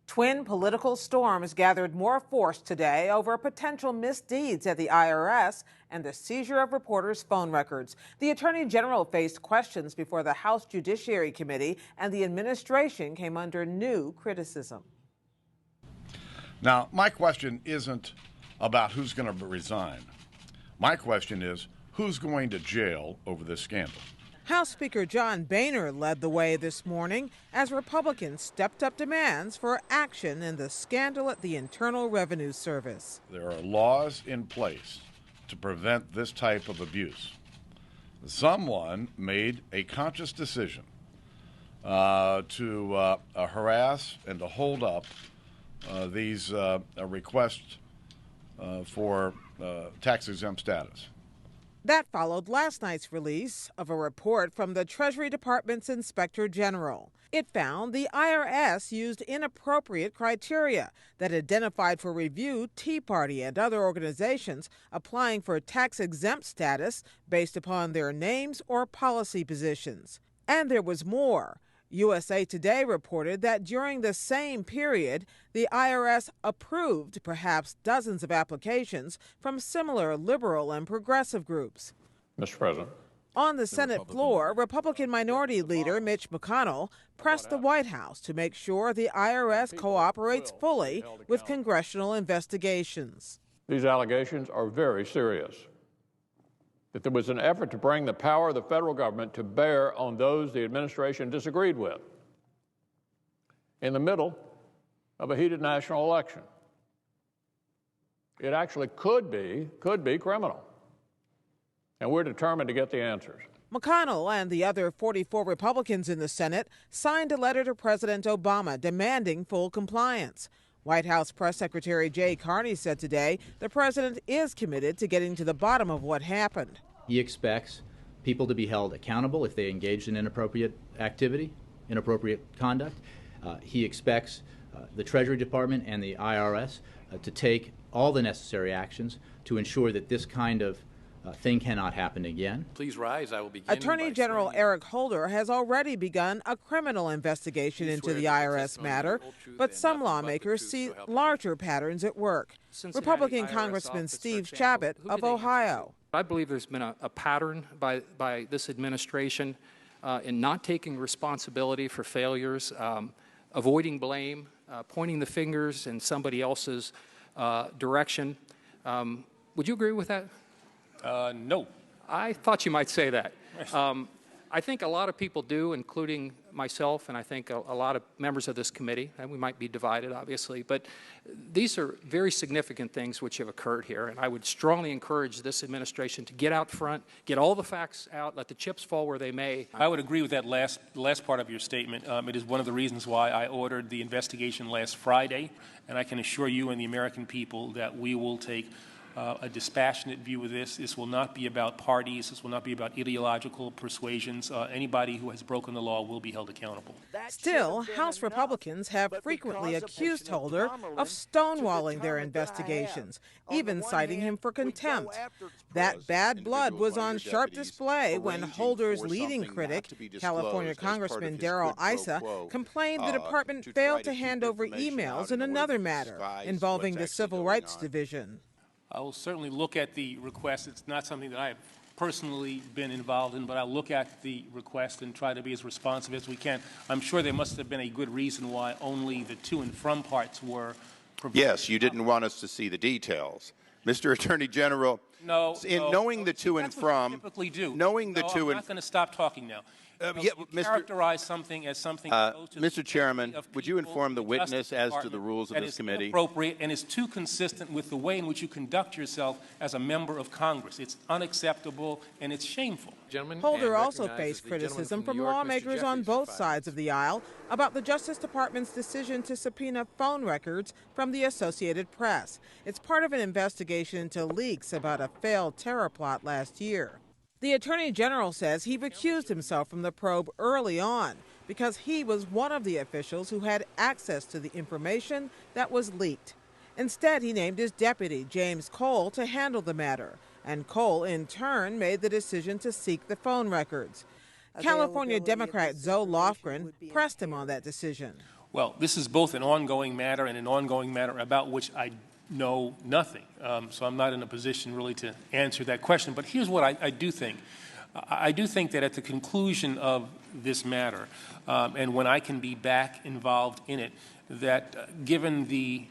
Twin political storms gathered more force today over potential misdeeds at the IRS and the seizure of reporters' phone records. The Attorney General faced questions before the House Judiciary Committee, and the administration came under new criticism. Now, my question isn't about who's going to resign. My question is, who's going to jail over this scandal? House Speaker John Boehner led the way this morning as Republicans stepped up demands for action in the scandal at the Internal Revenue Service. There are laws in place to prevent this type of abuse. Someone made a conscious decision to harass and to hold up these requests for tax-exempt status. That followed last night's release of a report from the Treasury Department's Inspector General. It found the IRS used inappropriate criteria that identified for review Tea Party and other organizations applying for tax-exempt status based upon their names or policy positions. And there was more. USA Today reported that during the same period, the IRS approved perhaps dozens of applications from similar liberal and progressive groups. Mr. President. On the Senate floor, Republican Minority Leader Mitch McConnell pressed the White House to make sure the IRS cooperates fully with congressional investigations. These allegations are very serious. That there was an effort to bring the power of the federal government to bear on those the administration disagreed with in the middle of a heated national election. It actually could be criminal. And we're determined to get the answers. McConnell and the other 44 Republicans in the Senate signed a letter to President Obama demanding full compliance. White House Press Secretary Jay Carney said today the president is committed to getting to the bottom of what happened. He expects people to be held accountable if they engaged in inappropriate activity, inappropriate conduct. He expects the Treasury Department and the IRS to take all the necessary actions to ensure that this kind of thing cannot happen again. Please rise. I will begin. Attorney General Eric Holder has already begun a criminal investigation into the IRS matter, but some lawmakers see larger patterns at work. Republican Congressman Steve Chabot of Ohio. I believe there's been a pattern by this administration in not taking responsibility for failures, avoiding blame, pointing the fingers in somebody else's direction. Would you agree with that? No. I thought you might say that. I think a lot of people do, including myself, and I think a lot of members of this committee, and we might be divided, obviously, but these are very significant things which have occurred here, and I would strongly encourage this administration to get out front, get all the facts out, let the chips fall where they may. I would agree with that last part of your statement. It is one of the reasons why I ordered the investigation last Friday, and I can assure you and the American people that we will take a dispassionate view of this. This will not be about parties. This will not be about ideological persuasions. Anybody who has broken the law will be held accountable. Still, House Republicans have frequently accused Holder of stonewalling their investigations, even citing him for contempt. That bad blood was on sharp display when Holder's leading critic, California Congressman Darrell Issa, complained the department failed to hand over emails in another matter involving the Civil Rights Division. I will certainly look at the request. It's not something that I have personally been involved in, but I'll look at the request and try to be as responsive as we can. I'm sure there must have been a good reason why only the to and from parts were provided. Yes, you didn't want us to see the details. Mr. Attorney General, knowing the to and from, typically do. Knowing the to and... I'm not going to stop talking now. Characterize something as something close to Mr. Chairman, would you inform the witness as to the rules of this committee? Appropriate and is too consistent with the way in which you conduct yourself as a member of Congress. It's unacceptable and it's shameful. Holder also faced criticism from lawmakers on both sides of the aisle about the Justice Department's decision to subpoena phone records from the Associated Press. It's part of an investigation into leaks about a failed terror plot last year. The Attorney General says he recused himself from the probe early on because he was one of the officials who had access to the information that was leaked. Instead, he named his deputy, James Cole, to handle the matter, and Cole, in turn, made the decision to seek the phone records. California Democrat Zoe Lofgren pressed him on that decision. Well, this is both an ongoing matter and an ongoing matter about which I know nothing. So I'm not in a position really to answer that question. But here's what I do think. I do think that at the conclusion of this matter, and when I can be back involved in it, that given the